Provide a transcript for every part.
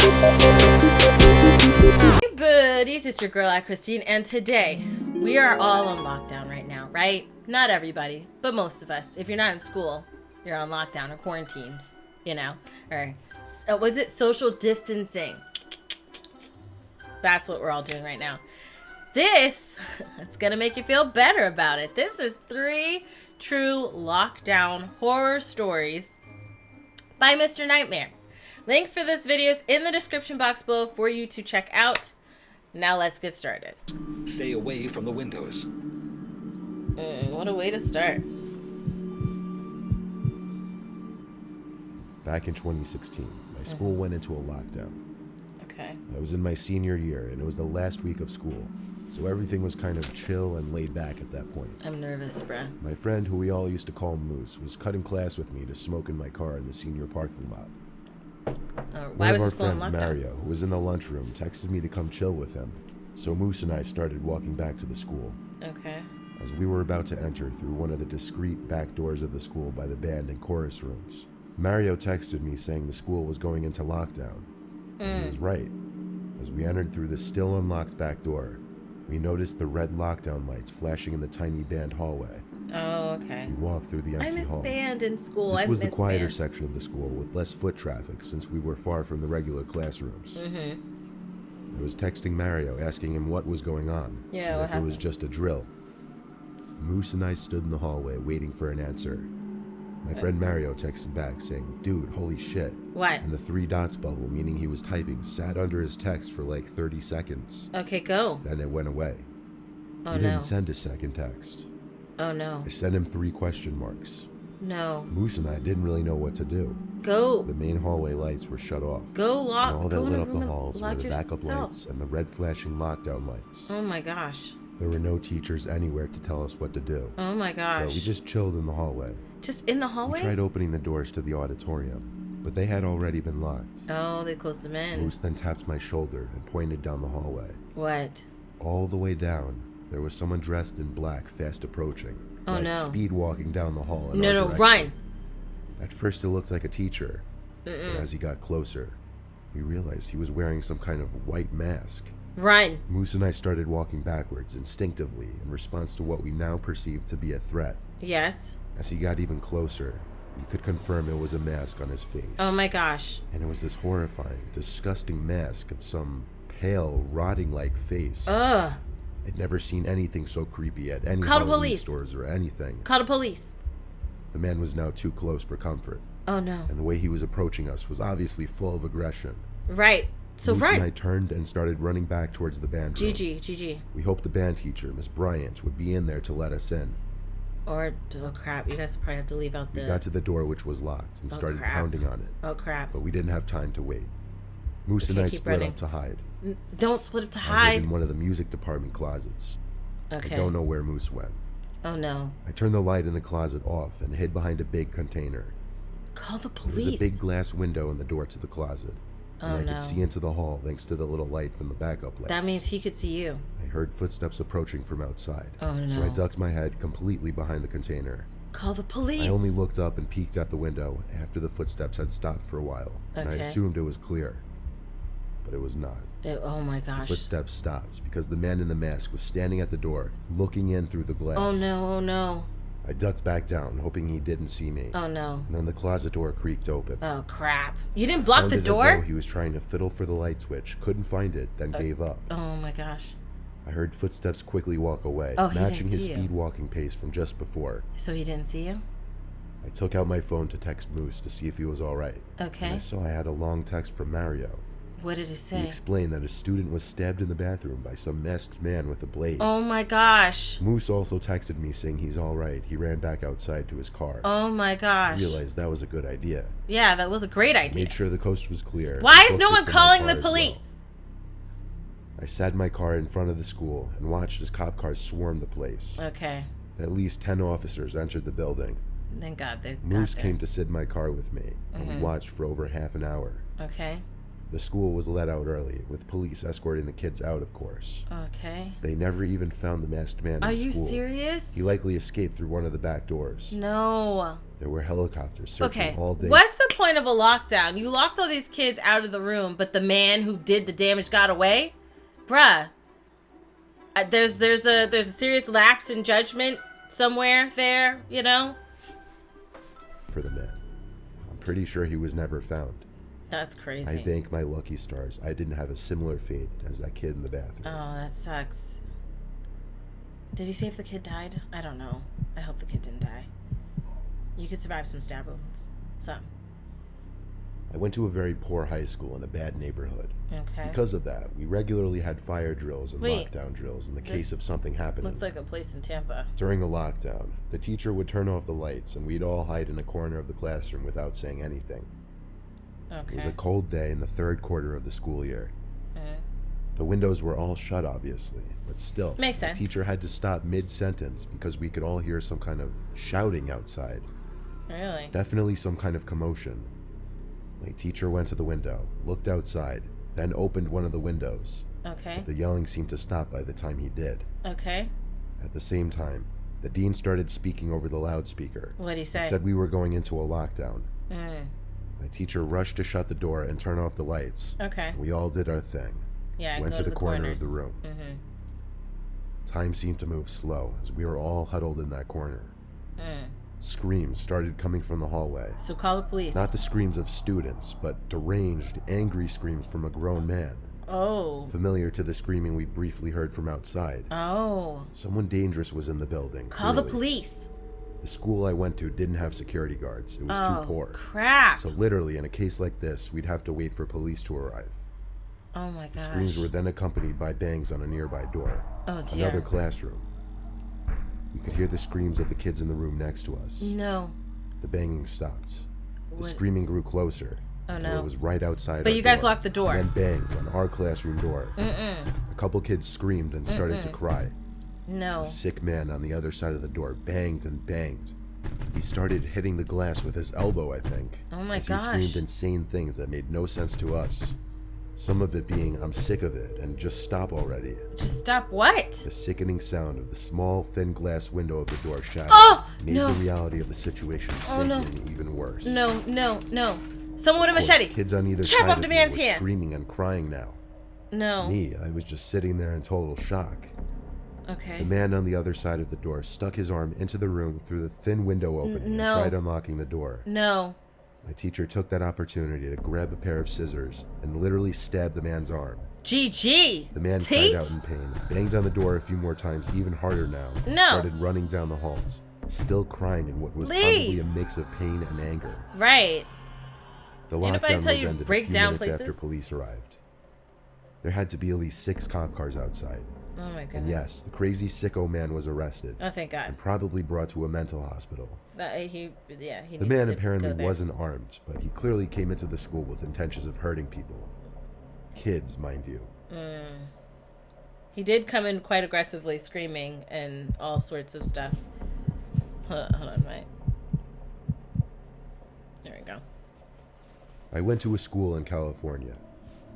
Hey buddies, it's your girl Aychristene, and today we are all on lockdown right now, right? Not everybody, but most of us. If you're not in school, you're on lockdown or quarantine, you know, or was it social distancing? That's what we're all doing right now. This, it's gonna make you feel better about it. This is 3 true lockdown horror stories by Mr. Nightmare. Link for this video is in the description box below for you to check out. Now let's get started. Stay away from the windows. What a way to start. Back in 2016, my school went into a lockdown. Okay. I was in my senior year, and it was the last week of school, so everything was kind of chill and laid back at that point. I'm nervous, bruh. My friend, who we all used to call Moose, was cutting class with me to smoke in my car in the senior parking lot. Why One of was our this school in friends, lockdown? Mario, who was in the lunchroom, texted me to come chill with him, so Moose and I started walking back to the school. Okay. As we were about to enter through one of the discreet back doors of the school by the band and chorus rooms, Mario texted me saying the school was going into lockdown. And he was right. As we entered through the still unlocked back door, we noticed the red lockdown lights flashing in the tiny band hallway. Oh, okay. We walked through the I empty miss hall. band in school. This I was the miss quieter band. section of the school with less foot traffic since we were far from the regular classrooms. I was texting Mario asking him what was going on. Yeah, and what if it was happened? just a drill. Moose and I stood in the hallway waiting for an answer. My friend Mario texted back saying, "Dude, holy shit." What? And the 3 dots bubble, meaning he was typing, sat under his text for like 30 seconds. Okay, go. Then it went away. Oh, He no. didn't send a second text. Oh, no. I sent him 3 question marks. No. Moose and I didn't really know what to do. Go. The main hallway lights were shut off. Go lock. And all that Go in lit a up the room and halls were lock the backup yourself. lights and the red flashing lockdown lights. Oh my gosh. There were no teachers anywhere to tell us what to do. Oh my gosh. So we just chilled in the hallway. Just in the We hallway? tried opening the doors to the auditorium, but they had already been locked. Oh, they closed them in. Moose then tapped my shoulder and pointed down the hallway. What? All the way down, there was someone dressed in black fast approaching. Oh, like no. speed walking down the hall. in No, our no, direction. run. At first it looked like a teacher, but as he got closer, we realized he was wearing some kind of white mask. Run. Moose and I started walking backwards instinctively in response to what we now perceived to be a threat. Yes. As he got even closer, we could confirm it was a mask on his face. Oh my gosh. And it was this horrifying, disgusting mask of some pale, rotting-like face. Ugh. I'd never seen anything so creepy at any Call the Halloween police. stores or anything. Call the police. The man was now too close for comfort, Oh no. and the way he was approaching us was obviously full of aggression. Right. So Moose and I run. turned and started running back towards the band room. GG. We hoped the band teacher, Miss Bryant, would be in there to let us in. Or, oh crap, you guys probably have to leave out We the... got to the door, which was locked, and Oh, started crap. pounding on it, Oh crap. but we didn't have time to wait. Moose and Okay, I keep split running. up to hide. Don't split up to I hid hide. in one of the music department closets. Okay. I don't know where Moose went. Oh no. I turned the light in the closet off and hid behind a big container. Call the There was police. a big glass window in the door to the closet, and Oh, I no. could see into the hall thanks to the little light from the backup lights. That means he could see you. I heard footsteps approaching from outside, Oh, so I no. ducked my head completely behind the container. Call the police. I only looked up and peeked out the window after the footsteps had stopped for a while, and I Okay. assumed it was clear. But it was not. Oh my gosh. Footsteps stopped because the man in the mask was standing at the door, looking in through the glass. Oh no, oh no. I ducked back down, hoping he didn't see me. Oh no. And then the closet door creaked open. Oh crap. You didn't block the Sounded as door? though he was trying to fiddle for the light switch, couldn't find it, then gave up. Oh my gosh. I heard footsteps quickly walk away, Oh, he didn't matching his see you. speed walking pace from just before. So he didn't see you? I took out my phone to text Moose to see if he was alright. And I Okay. saw I had a long text from Mario. What did he He say? explained that a student was stabbed in the bathroom by some masked man with a blade. Oh my gosh. Moose also texted me saying he's alright. He ran back outside to his car. Oh my I gosh. realized that was a good idea. Yeah, that was a great idea. Made sure the coast was clear. Why and is no booked it one for my calling car the as well. police? I sat in my car in front of the school and watched as cop cars swarmed the place. Okay. At least 10 officers entered the building. Thank God they Moose got came there. to sit in my car with me, and we Mhm. watched for over half an hour. Okay. The school was let out early, with police escorting the kids out, of course. Okay. They never even found the masked man in Are the you school. serious? He likely escaped through one of the back doors. No. There were helicopters searching all day. What's the point of a lockdown? You locked all these kids out of the room, but the man who did the damage got away? Bruh. There's a serious lapse in judgment somewhere there, you know? For the man. I'm pretty sure he was never found. That's crazy. I thank my lucky stars I didn't have a similar fate as that kid in the bathroom. Oh, that sucks. Did he say if the kid died? I don't know. I hope the kid didn't die. You could survive some stab wounds. Some. I went to a very poor high school in a bad neighborhood. Okay. Because of that, we regularly had fire drills and lockdown drills in the case of something happening. Looks like a place in Tampa. During a lockdown, the teacher would turn off the lights and we'd all hide in a corner of the classroom without saying anything. Okay. It was a cold day in the third quarter of the school year. The windows were all shut, obviously, but still, Makes sense. The teacher had to stop mid-sentence because we could all hear some kind of shouting outside. Really? Definitely some kind of commotion. My teacher went to the window, looked outside, then opened one of the windows. Okay. But the yelling seemed to stop by the time he did. Okay. At the same time, the dean started speaking over the loudspeaker. What'd he say? He said we were going into a lockdown. My teacher rushed to shut the door and turn off the lights. Okay. We all did our thing. Yeah, Went go to the corner corners. of the room. Time seemed to move slow as we were all huddled in that corner. Screams started coming from the hallway. So call the police. Not the screams of students, but deranged, angry screams from a grown man. Oh. Familiar to the screaming we briefly heard from outside. Oh. Someone dangerous was in the building. Call the clearly. police. The school I went to didn't have security guards. It was too poor. Crap. So literally, in a case like this, we'd have to wait for police to arrive. Oh my The gosh. screams were then accompanied by bangs on a nearby door. Oh dear. Another classroom. We could hear the screams of the kids in the room next to us. No. The banging stopped. The What? screaming grew closer. Oh until no. It was right outside. But our you guys door. locked the door. And then bangs on our classroom door. A couple kids screamed and started to cry. No. A sick man on the other side of the door banged and banged. He started hitting the glass with his elbow, I think. Oh my as gosh. He screamed insane things that made no sense to us. Some of it being, I'm sick of it, and just stop already. Just stop what? The sickening sound of the small, thin glass window of the door shattering made no. the reality of the situation sinking even worse. No. Someone with a Of course, machete. kids on either Chop side off of the me man's were hand. screaming and crying now. No. Me, I was just sitting there in total shock. Okay. The man on the other side of the door stuck his arm into the room through the thin window opening no. and tried unlocking the door. No. My teacher took that opportunity to grab a pair of scissors and literally stabbed the man's arm. GG. The man cried out in pain, banged on the door a few more times, even harder now, and No. started running down the halls, still crying in what was probably a mix of pain and anger. Right. The Ain't nobody lockdown tell was you to ended break a few down minutes after places? police arrived. There had to be at least 6 cop cars outside. Oh my goodness. And yes, the crazy sicko man was arrested Oh, thank God. and probably brought to a mental hospital. He The needs man to apparently go there. wasn't armed, but he clearly came into the school with intentions of hurting people. Kids, mind you. He did come in quite aggressively, screaming and all sorts of stuff. Hold on, wait. There we go. I went to a school in California.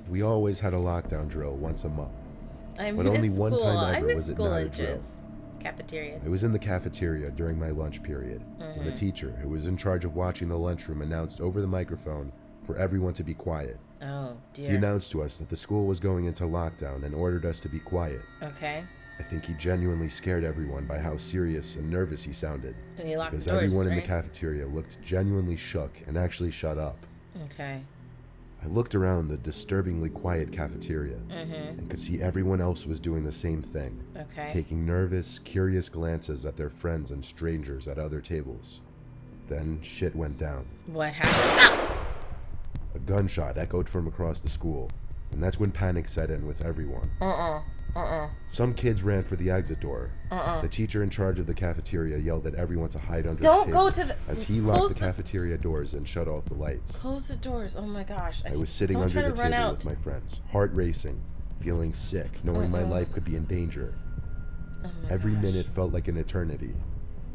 We always had a lockdown drill once a month. I But miss only one school. time I ever miss was it school not a lunches. drill. Cafeterias. I was in the cafeteria during my lunch period when the teacher, who was in charge of watching the lunchroom, announced over the microphone for everyone to be quiet. Oh, dear. He announced to us that the school was going into lockdown and ordered us to be quiet. Okay. I think he genuinely scared everyone by how serious and nervous he sounded. And he locked Because the doors, everyone in right? the cafeteria looked genuinely shook and actually shut up. Okay. I looked around the disturbingly quiet cafeteria and could see everyone else was doing the same thing, Okay. taking nervous, curious glances at their friends and strangers at other tables. Then shit went down. What happened? A gunshot echoed from across the school, and that's when panic set in with everyone. Some kids ran for the exit door. The teacher in charge of the cafeteria yelled at everyone to hide under Don't the go tables to the- as he close locked the the- cafeteria doors and shut off the lights. Close the doors. Oh my gosh. I was sitting Don't under try the to run table out. with my friends, heart racing, feeling sick, knowing my life could be in danger. Oh my Every gosh. minute felt like an eternity,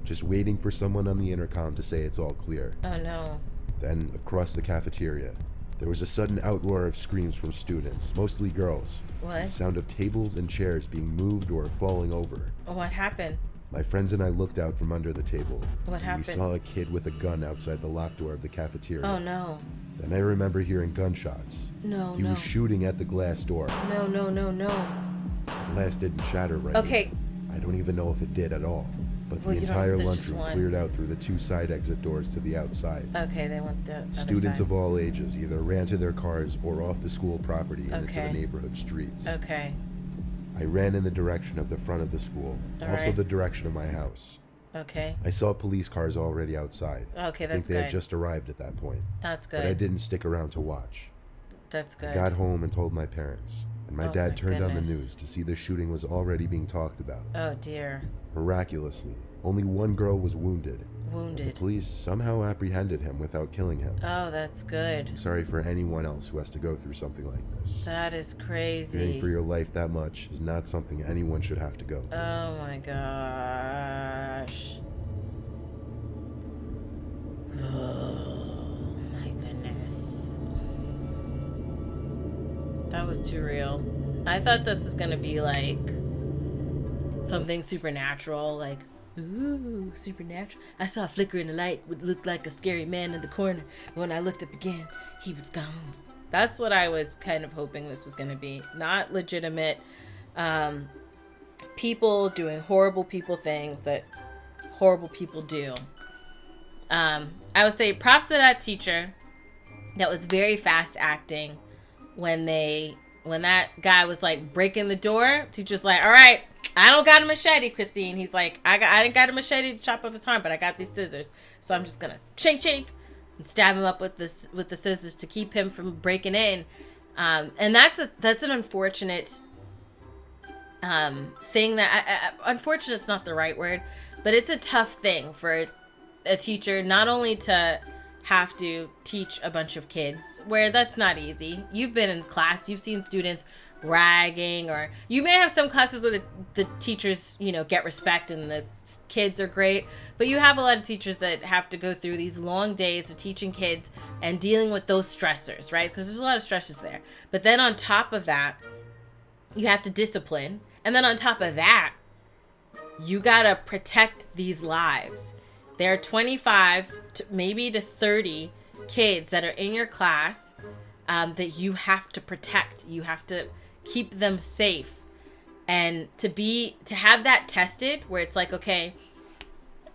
just waiting for someone on the intercom to say it's all clear. Oh no. Then, across the cafeteria, There was a sudden outroar of screams from students, mostly girls. What? The sound of tables and chairs being moved or falling over. What happened? My friends and I looked out from under the table. What happened? We saw a kid with a gun outside the locked door of the cafeteria. Oh, no. Then I remember hearing gunshots. No, He was shooting at the glass door. No. The glass didn't shatter right Okay. away. I don't even know if it did at all. But Well, the you don't know entire if there's just lunchroom one. cleared out through the 2 side exit doors to the outside. Okay, they went the other Students side. of all ages either ran to their cars or off the school property and into the Okay. neighborhood streets. Okay. I ran in the direction of the front of the school, All also right. the direction of my house. Okay. I saw police cars already outside. Okay, I think that's they had good. just arrived at that point. That's But I good. didn't stick around to watch. That's good. I got home and told my parents, and my Oh dad my turned on the goodness. news to see the shooting was already being talked about. Oh, dear. Miraculously, only one girl was wounded. The Wounded. police somehow apprehended him without killing him. Oh, that's good. Sorry for anyone else who has to go through something like this. That is Fearing crazy. for your life that much is not something anyone should have to go through. Oh, my gosh. Oh, my goodness. That was too real. I thought this was gonna be like something supernatural, like, ooh, supernatural. I saw a flicker in the light, what looked like a scary man in the corner. When I looked up again, he was gone. That's what I was kind of hoping this was gonna be. Not legitimate people doing horrible people things that horrible people do. I would say props to that teacher that was very fast acting when that guy was like breaking the door. Teacher's like, all right, I don't got a machete, Christine. He's like, I didn't got a machete to chop off his arm, but I got these scissors, so I'm just gonna chink and stab him up with the scissors to keep him from breaking in. And that's an unfortunate thing that unfortunate's not the right word, but it's a tough thing for a teacher not only to have to teach a bunch of kids, where that's not easy. You've been in class, you've seen students ragging, or you may have some classes where the teachers, get respect and the kids are great, but you have a lot of teachers that have to go through these long days of teaching kids and dealing with those stressors, right? Because there's a lot of stressors there. But then on top of that, you have to discipline. And then on top of that, you gotta protect these lives. There are 25 to maybe to 30 kids that are in your class that you have to protect. You have to keep them safe. And to have that tested where it's like, okay,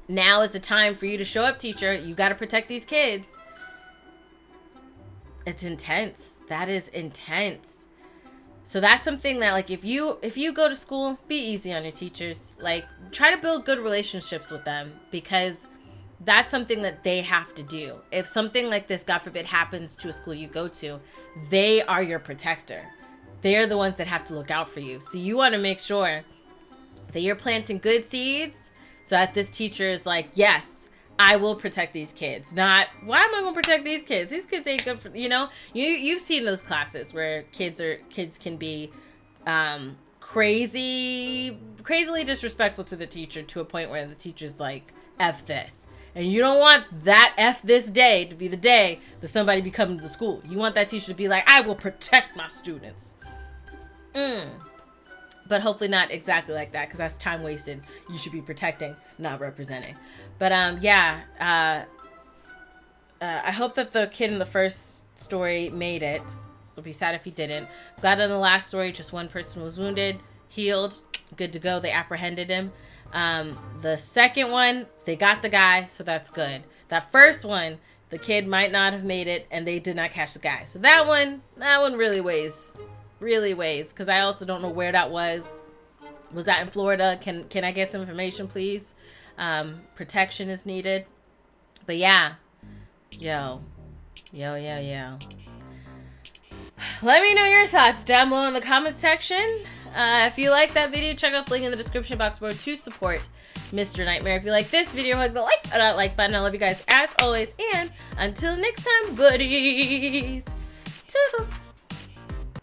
now is the time for you to show up, teacher. You got to protect these kids. It's intense. That is intense. So that's something that, like, if you go to school, be easy on your teachers. Like, try to build good relationships with them, because that's something that they have to do. If something like this, God forbid, happens to a school you go to, they are your protector. They're the ones that have to look out for you. So you want to make sure that you're planting good seeds so that this teacher is like, yes, I will protect these kids. Not, why am I going to protect these kids? These kids ain't good for, you've seen those classes where kids can be crazily disrespectful to the teacher, to a point where the teacher's like, F this. And you don't want that F this day to be the day that somebody be coming to the school. You want that teacher to be like, I will protect my students. But hopefully not exactly like that, because that's time wasted. You should be protecting, not representing. But I hope that the kid in the first story made it. It'll be sad if he didn't. Glad in the last story, just one person was wounded, healed, good to go. They apprehended him. The second one, they got the guy, so that's good. That first one, the kid might not have made it, and they did not catch the guy. So that one really weighs, because I also don't know where that was. Was that in Florida? Can I get some information, please? Protection is needed. But yeah, yo. Let me know your thoughts down below in the comment section. If you like that video, check out the link in the description box below to support Mr. Nightmare. If you like this video, hug the like button. I love you guys as always. And until next time, buddies. Toodles.